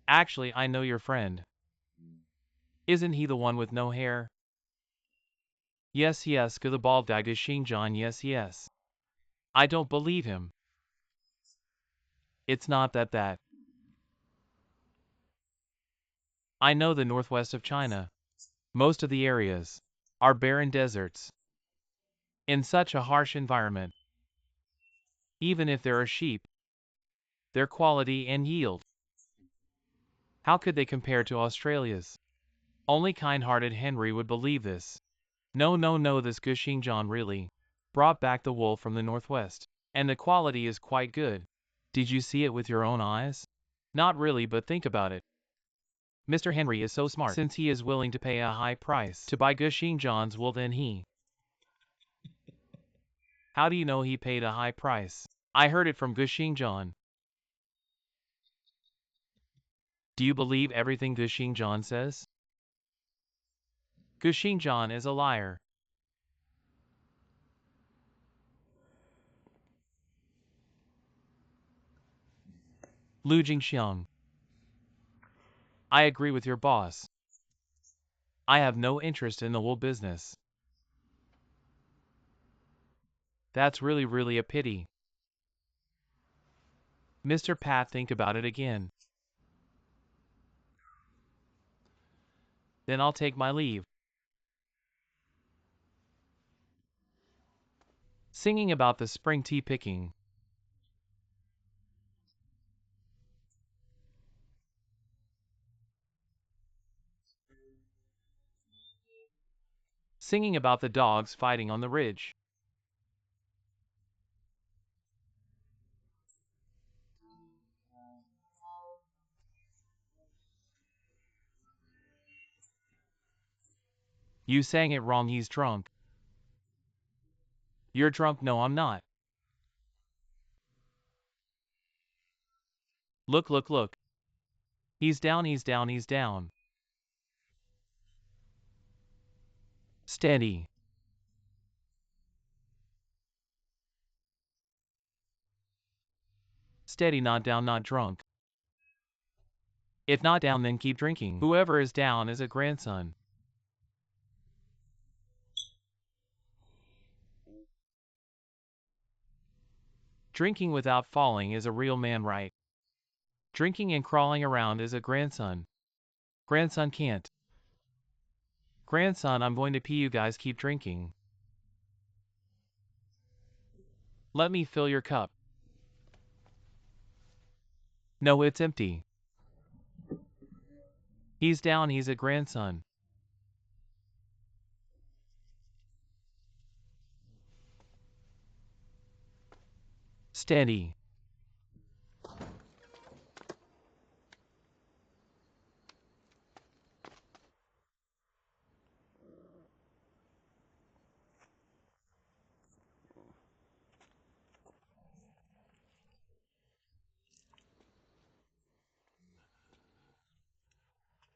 Actually, I know your friend. Isn't he the one with no hair? Yes, the bald guy is Xinjiang. Yes. I don't believe him. It's not that. I know the northwest of China. Most of the areas are barren deserts. In such a harsh environment, even if there are sheep, their quality and yield, how could they compare to Australia's? Only kind-hearted Henry would believe this. No, this Guxingjian really brought back the wool from the northwest, and the quality is quite good. Did you see it with your own eyes? Not really, but think about it. Mr. Henry is so smart. Since he is willing to pay a high price to buy Guxingjian's wool, then he How do you know he paid a high price? I heard it from Guxingjian. Do you believe everything Guxingjian says? Guxingjian is a liar. Lu Jingxiang. I agree with your boss. I have no interest in the wool business. That's really a pity. Mr. Pat, think about it again. Then I'll take my leave. Singing about the spring tea picking. Singing about the dogs fighting on the ridge. You sang it wrong, he's drunk. You're drunk, no I'm not. Look. He's down, he's down, he's down. Steady. Steady, not down, not drunk. If not down, then keep drinking. Whoever is down is a grandson. Drinking without falling is a real man, right? Drinking and crawling around is a grandson. Grandson can't. Grandson, I'm going to pee, you guys keep drinking. Let me fill your cup. No, it's empty. He's down, he's a grandson. Steady.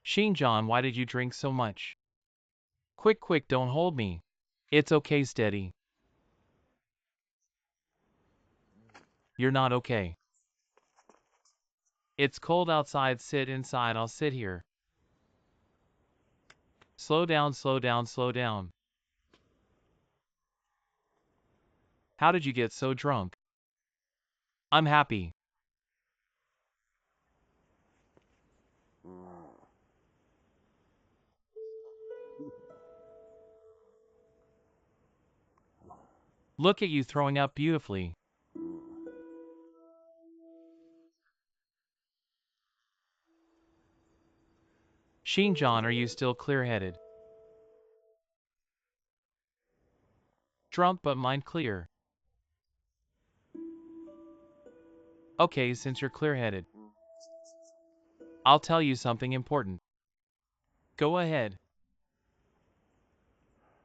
Xinjian, why did you drink so much? Quick, don't hold me. It's okay, steady. You're not okay. It's cold outside, sit inside, I'll sit here. Slow down. How did you get so drunk? I'm happy. Look at you throwing up beautifully. Xinjian, are you still clear-headed? Drunk but mind clear. Okay, since you're clear-headed, I'll tell you something important. Go ahead.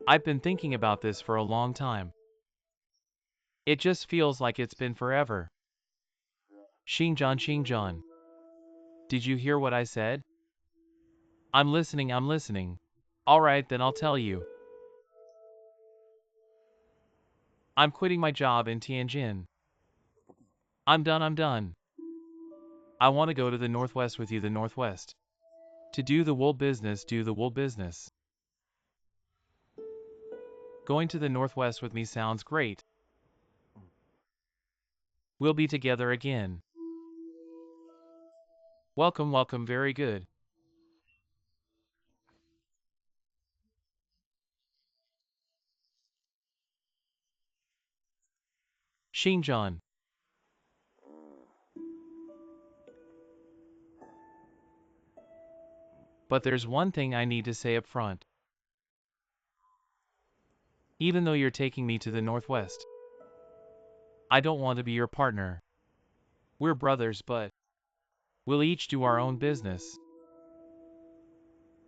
I've been thinking about this for a long time. It just feels like it's been forever. Xinjian. Did you hear what I said? I'm listening. Alright, then I'll tell you. I'm quitting my job in Tianjin. I'm done. I want to go to the Northwest with you, the Northwest. To do the wool business, Going to the Northwest with me sounds great. We'll be together again. Welcome, very good. Xinjian. But there's one thing I need to say up front. Even though you're taking me to the Northwest, I don't want to be your partner. We're brothers, but we'll each do our own business.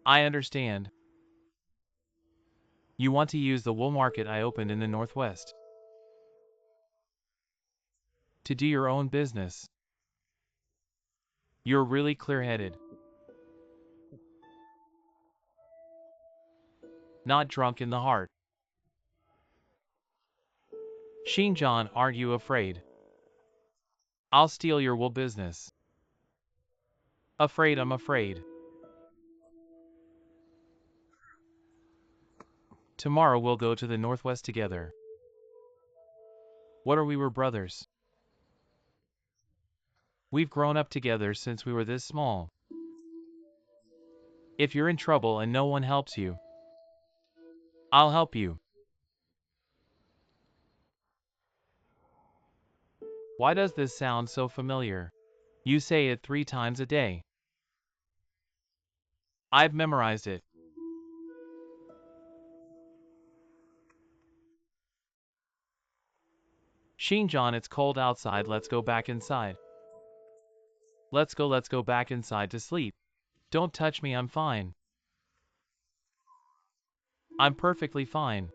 I understand. You want to use the wool market I opened in the Northwest. to do your own business. You're really clear-headed. Not drunk in the heart. Xinjiang, aren't you afraid? I'll steal your wool business. Afraid, I'm afraid. Tomorrow we'll go to the northwest together. What are we were brothers? We've grown up together since we were this small. If you're in trouble and no one helps you, I'll help you. Why does this sound so familiar? You say it 3 times a day. I've memorized it. Xinjiang, it's cold outside, let's go back inside. Let's go back inside to sleep. Don't touch me, I'm fine. I'm perfectly fine.